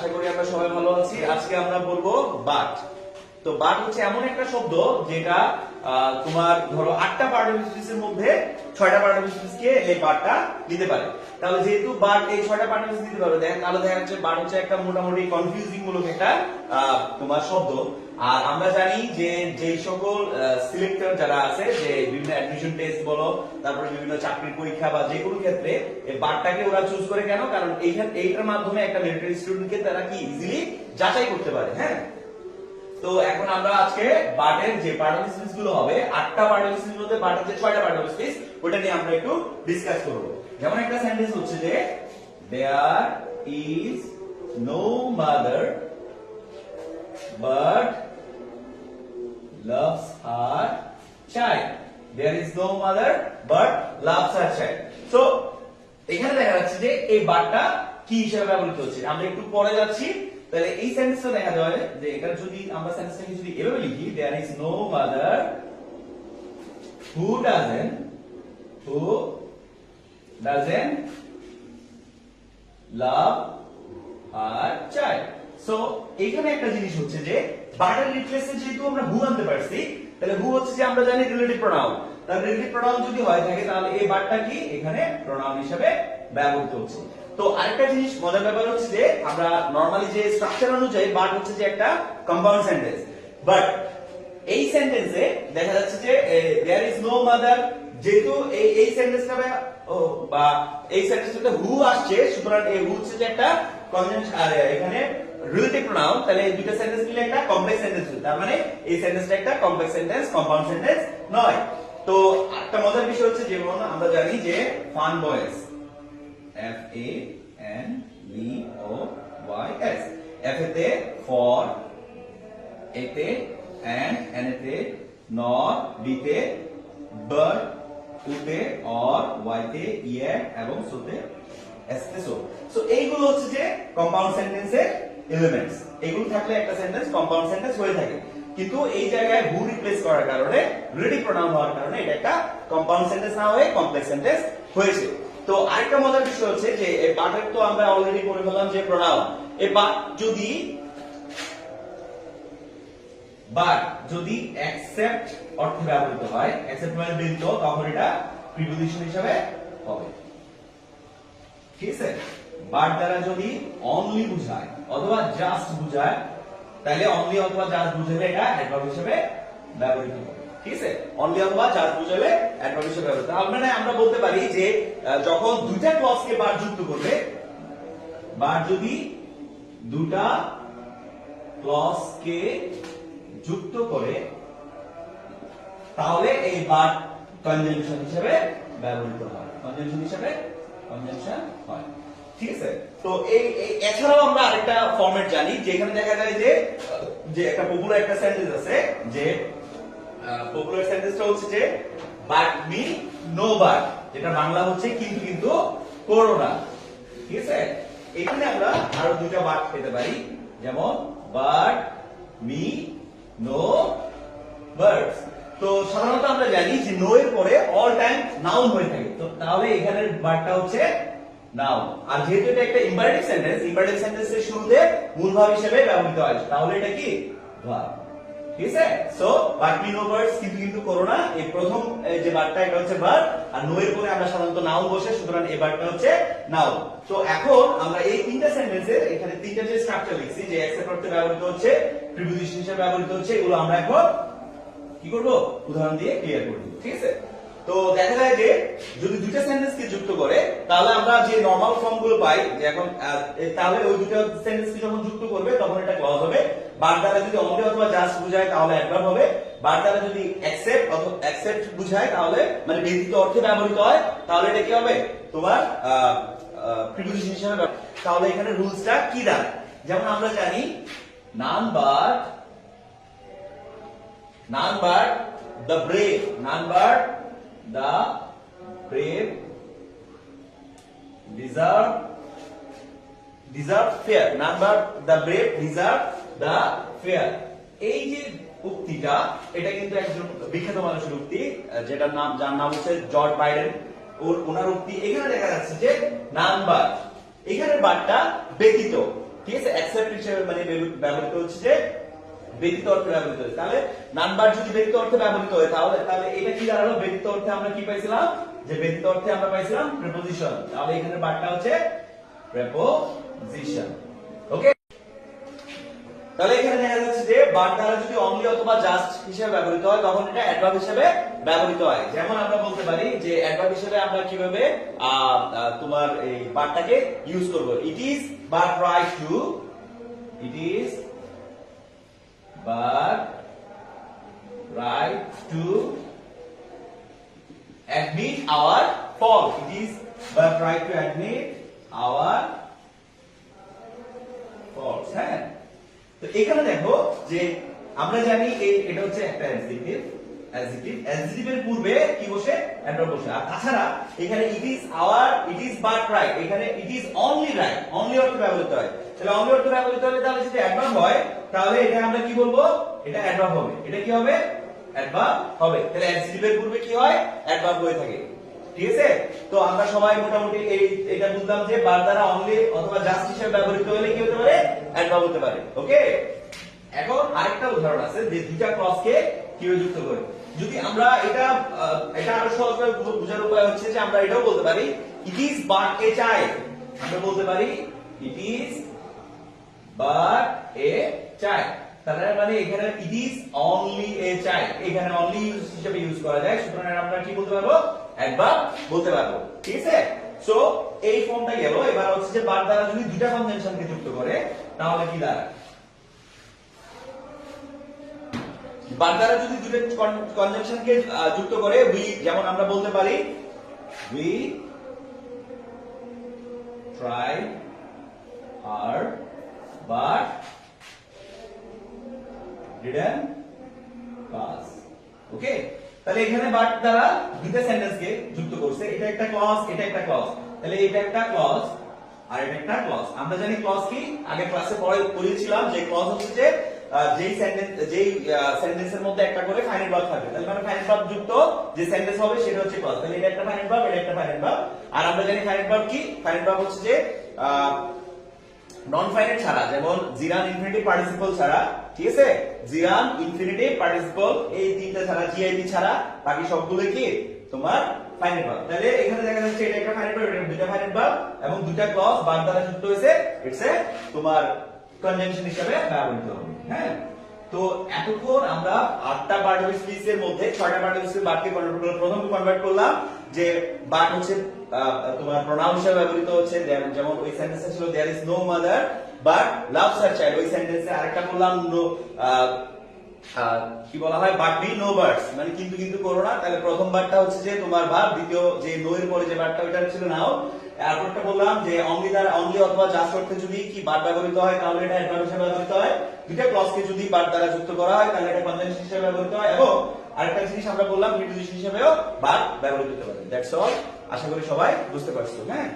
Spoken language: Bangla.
আশা করি আমরা সবাই ভালো আছি। আজকে আমরা বলবো বাট। তো বাট হচ্ছে এমন একটা শব্দ যেটা তোমার ধরো 8টা পার্টিসিপেন্টসের মধ্যে 6টা পার্টিসিপেন্টসকে এই বাটটা দিতে পারে। তাহলে যেহেতু বাট এই 6টা পার্টিসিপেন্টস দিতে পারে, তাহলে দেখা যাচ্ছে বাট হচ্ছে একটা মোটামুটি কনফিউজিং মূলক একটা তোমার শব্দ। আর আমরা জানি যে যেই সকল সিলেক্টর যারা আছে, যে বিভিন্ন অ্যাডমিশন টেস্ট বলো, তারপরে বিভিন্ন চাকরির পরীক্ষা বা যে কোনো ক্ষেত্রে এই বাটটাকে ওরা চুজ করে কেন? কারণ এইটার মাধ্যমে একটা মেরিটরি স্টুডেন্টকে তারা কি ইজিলি যাচাই করতে পারে। হ্যাঁ, তো এখন আমরা আজকে বাটের যে পার্টিসিপেন্টস গুলো হবে, 8টা পার্টিসিপেন্টস মধ্যে বাটের যে 6টা পার্টিসিপেন্টস, ওটা নিয়ে আমরা একটু ডিসকাস করব। যেমন একটা সেন্টেন্স হচ্ছে যে there is no mother but loves her child. There is no mother but loves her child. So এখানে দেখা যাচ্ছে যে এই বাটটা কি হিসেবে ব্যবহৃত হচ্ছে। আমরা একটু পরে যাচ্ছি, তাহলে এই সেন্টেন্সটা দেখা যাবে যে এটা যদি আমরা সেন্টেন্সটাকে যদি এভাবে লিখি, there is no mother who doesn't love her child. So এখানে একটা জিনিস হচ্ছে যে বাটের রিপ্লেসে যেহেতু আমরা হু আনতে পারছি, তাহলে হু হচ্ছে যে আমরা জানি রিলেটিভ প্রোনাউন। তাহলে রিলেটিভ প্রোনাউন যদি হয় থাকে, তাহলে এই বাটটা কি এখানে প্রোনাউন হিসেবে ব্যবহৃত হচ্ছে। তো আরেকটা জিনিস মজার ব্যাপার হচ্ছে যে আমরা নরমালি যে স্ট্রাকচার অনুযায়ী বাট হচ্ছে যে একটা কম্পাউন্ড সেন্টেন্স, বাট এই সেন্টেন্সে দেখা যাচ্ছে যে দেয়ার ইজ নো মাদার, যেহেতু এই সেন্টেন্সটা বা এই সেন্টেন্সটাতে হু আসছে, সুতরাং এই হু হচ্ছে যে একটা কনজাংশন, আর এখানে রিলেটিভ প্রোনাউন, তাহলে এই দুটো সেন্টেন্স মিলে একটা কমপ্লেক্স সেন্টেন্স হচ্ছে। তার মানে এই সেন্টেন্সটা একটা কমপ্লেক্স সেন্টেন্স, কম্পাউন্ড সেন্টেন্স নয়। তো একটা মজার বিষয় হচ্ছে, যেমন আমরা জানি যে ফান বয়েস, FANBOYS, F এতে ফর, এতে and এতে নর, বিতে বাট, উতে অর, ওয়াইতে ইয়ে এবং সোতে এসতে সো। সো এইগুলো হচ্ছে যে কম্পাউন্ড সেন্টেন্সের এলিমেন্টস। এগুলো থাকলে একটা সেন্টেন্স কম্পাউন্ড সেন্টেন্স হয়ে থাকে। কিন্তু এই জায়গায় হু রিপ্লেস করার কারণে, রিলেটিভ প্রোনাউন হওয়ার কারণে এটা একটা কম্পাউন্ড সেন্টেন্স না হয়ে কমপ্লেক্স সেন্টেন্স হয়েছে। তো আরেকটা মজার বিষয় হচ্ছে যে এই বাটের তো আমরা অলরেডি পড়ে ফেললাম যে প্রোনাউন। এই বাট যদি অ্যাকসেপ্ট অর্থে ব্যবহৃত হয়, অ্যাকসেপ্ট মানে বৃত্ত, তখন এটা প্রিপোজিশন হিসেবে হবে। ঠিক আছে, বাট দ্বারা যদি অনলি বুঝায় অথবা জাস্ট বুঝায়, তাহলে অনলি অথবা জাস্ট বুঝালে এটা অ্যাডভার্ব হিসেবে ব্যবহৃত হবে। ঠিক আছে, অনলি অথবা জাস্ট বুঝালে অ্যাডভার্ব হিসেবে ব্যবহৃত। তার মানে আমরা বলতে পারি যে যখন দুইটা ক্লজকে বাট যুক্ত করবে, বাট যদি দুটা ক্লজকে যুক্ত করে, তাহলে এই বাট কনজাংশন হিসেবে ব্যবহৃত হয়, কনজাংশন হয়। ঠিক আছে, তো এই এছাড়াও আমরা আরেকটা ফরম্যাট জানি, যেখানে দেখা যায় যে একটা পপুলার একটা সেন্টেন্স আছে, যে পপুলার সেন্টেন্সটা হচ্ছে যে বাট মি নো বাট, যেটা বাংলা হচ্ছে কিন্তু করো না। ঠিক আছে, এখানে আমরা আরো দুইটা বাট পেতে পারি, যেমন বাট মি নো বার্ডস। তো সাধারণত আমরা জানি যে নো এর পরে অল টাইম নাউন হয়ে থাকে, তো তাহলে এখানের বার্ডটা হচ্ছে নাউন। আর যেহেতু এটা একটা ইম্পারেটিভ সেন্টেন্সের শুরুতে মূল ভাব হিসেবে ব্যবহৃত হয়, তাহলে এটা কি ভার্ব। ঠিক আছে, so but me no birds, কিন্তু করো না, এই প্রথম যে বার্ডটা এটা হচ্ছে ভার্ব, আর নো এর পরে আমরা সাধারণত নাউন বসে, সুতরাং এই বার্ডটা হচ্ছে নাউন। তো এখন আমরা এই তিনটা সেন্টেন্সের এখানে তিনটা যে স্ট্রাকচার লিখছি, যে অ্যাকসেপ্ট করতে ব্যবহৃত হচ্ছে, প্রিপোজিশন হিসেবে ব্যবহৃত হচ্ছে, এগুলো আমরা এখন কি করব, উদাহরণ দিয়ে ক্লিয়ার করব। ঠিক আছে, তো দেখা যায় যে যদি দুইটা সেন্টেন্সকে যুক্ত করে, তাহলে আমরা যে নরমাল ফর্ম গুলো পাই, যে এখন তাহলে ওই দুটো সেন্টেন্সকে যখন যুক্ত করবে তখন এটা ক্লজ হবে। বাট দ্বারা যদি অনলি অথবা জাস্ট বুঝায়, তাহলে অ্যাডভার্ব হবে। বাট দ্বারা যদি অ্যাকসেপ্ট বুঝায়, তাহলে মানে ব্যতীত অর্থে ব্যবহৃত হয়, তাহলে এটা কি হবে, তোমার প্রিপোজিশন হিসেবে। তাহলে এখানে রুলসটা কি দাঁড়ায়? যেমন আমরা জানি none but the brave, deserve fair, none but the brave deserve the fair। এই যে উক্তিটা, এটা কিন্তু একজন বিখ্যাত মানুষের উক্তি, যার নাম হচ্ছে জর্জ বাইডেন, ওনার উক্তি। এখানে দেখা যাচ্ছে যে none but, এখানে বাটটা ব্যতীত, ঠিক আছে, অ্যাকসেপ্ট হিসেবে মানে ব্যবহৃত হচ্ছে যে ব্যতীত অর্থে ব্যবহৃত হচ্ছে। তাহলে নাম্বার যদি ব্যতীত অর্থে ব্যবহৃত হয় তাহলে তাহলে এটা কি দাঁড়ালো? ব্যতীত অর্থে আমরা কি পাইছিলাম? যে ব্যতীত অর্থে আমরা পাইছিলাম প্রিপোজিশন। তাহলে এখানে বারটা হচ্ছে প্রিপোজিশন। ওকে, তাহলে এখানে দেখা যাচ্ছে যে বার দ্বারা যদি অনলি অথবা জাস্ট হিসেবে ব্যবহৃত হয় তখন এটা অ্যাডভার্ব হিসেবে ব্যবহৃত হয়। যেমন আমরা বলতে পারি যে অ্যাডভার্ব হিসেবে আমরা কিভাবে তোমার এই বারটাকে ইউজ করব। ইট is but right two, it is but right two admit our fault. It is but right to admit our faults. হ্যাঁ, তো এখানে দেখো যে আমরা জানি এটা হচ্ছে একটা অ্যাডজেক্টিভ, অ্যাডজেক্টিভের পূর্বে কি বসে? অ্যাডভার্ব বসে। আর তাছাড়া এখানে it is our, it is but right, এখানে it is only right, only অর্থে ব্যবহৃত হয়। তাহলে অনলি অর্থে ব্যবহৃত হলে তাহলে যদি অ্যাডভার্ব হয় তাহলে এটা আমরা কি বলবো? এটা অ্যাডভার্ব হবে। এটা কি হবে? অ্যাডভার্ব হবে। তাহলে অ্যাডজেক্টিভের পূর্বে কি হয়? অ্যাডভার্ব হয়ে থাকে। ঠিক আছে, তো আমরা সবাই মোটামুটি এটা বুঝলাম যে বার দ্বারা অনলি অথবা জাস্ট হিসেবে ব্যবহৃত হলে কি হতে পারে? অ্যাডভার্ব হতে পারে। ওকে, এখন আরেকটা উদাহরণ আছে যে দুইটা ক্লজকে কিভাবে যুক্ত করে। যদি আমরা এটা আরো সহজভাবে বোঝার উপায় হচ্ছে যে আমরা এটাও বলতে পারি ইট ইজ বাট এ চাইল্ড। আমরা বলতে পারি ইট ইজ বাট এ চাইল্ড। তাহলে মানে এখানে it is only a child, এখানে অনলি হিসেবে ইউজ করা যায়। সুতরাং আমরা কি বলতে পারবো? অ্যাডভার্ব বলতে পারবো। ঠিক আছে, সো এই ফর্মটা গেল। এবার হচ্ছে যে বার দ্বারা যদি দুইটা কনজাংশনকে যুক্ত করে তাহলে কি দাঁড়ায়? বার দ্বারা যদি দুটো কনজাংশনকে যুক্ত করে উই, যেমন আমরা বলতে পারি we try hard but didn't pass. Okay, তাহলে এখানে বাট দ্বারা দুটো সেন্টেন্সকে যুক্ত করছে। এটা একটা ক্লজ, এটা একটা ক্লজ। তাহলে এটা একটা ক্লজ আর এটা একটা ক্লজ। আমরা জানি ক্লজ কি? আগে ক্লাসে পড়েছিলাম যে ক্লজ হচ্ছে যে যেই সেন্টেন্সের মধ্যে একটা করে ফাইনাইট ভার্ব থাকবে। তাহলে মানে ফাইনাইট ভার্ব যুক্ত যে সেন্টেন্স হবে সেটা হচ্ছে ক্লজ। তাহলে এটা একটা ফাইনাইট ভার্ব, এটা একটা ফাইনাইট ভার্ব। আর আমরা জানি ফাইনাইট ভার্ব কি? ফাইনাইট ভার্ব হচ্ছে যে নন ফাইনাইট ছাড়া, যেমন জিরান ইনফিনিটিভ পার্টিসিপল ছাড়া, ঠিক আছে, জিরান ইনফিনিটিভ পার্টিসিপল এই তিনটা ছাড়া, জিআইবি ছাড়া বাকি সবগুলো কি তোমার ফাইনাইট ভার্ব। তাহলে এখানে দেখা যাচ্ছে এটা একটা ফাইনাইট ভার্ব, এটা দুটো ফাইনাইট ভার্ব এবং দুটো ক্লজ বার দ্বারা যুক্ত হয়েছে। ইটস এ তোমার কনজাংশন হিসেবে ব্যবহৃত হবে। হ্যাঁ, তো এতক্ষণ আমরা 8টা পার্টিসিপল স্পিচ এর মধ্যে 6টা পার্টিসিপল বাক্যে কনভার্ট করলাম। প্রথম কনভার্ট করলাম যে বাট হচ্ছে তোমার প্রোনাউন হিসেবে ব্যবহৃত হচ্ছে। যেমন ওই সেন্টেন্সে ছিল there is no mother but loves her child. ওই সেন্টেন্সে আরেকটা বললাম নো, কি বলা হয়? বাট বি নো বার্ডস, মানে কিন্তু কিন্তু করো না। তাহলে প্রথম বারটা হচ্ছে যে তোমার ভার্ব, দ্বিতীয় যে নো এর পরে যে বারটা ওটা ছিল নাও। এরপরটা বললাম যে অনলি দ্বারা অনলি অথবা জাস্ট অর্থে যদি কি বার ব্যবহৃত হয় তাহলে এটা অ্যাডভার্ব হিসেবে ব্যবহৃত হয়। দুইটা ক্লজকে যদি বার দ্বারা যুক্ত করা হয় তাহলে এটা কনজাংশন হিসেবে ব্যবহৃত হয়। এবং আরেকটা জিনিস আমরা বললাম প্রিপোজিশন হিসেবেও বার ব্যবহৃত হতে পারে। That's all. আশা করি সবাই বুঝতে পারছো। হ্যাঁ।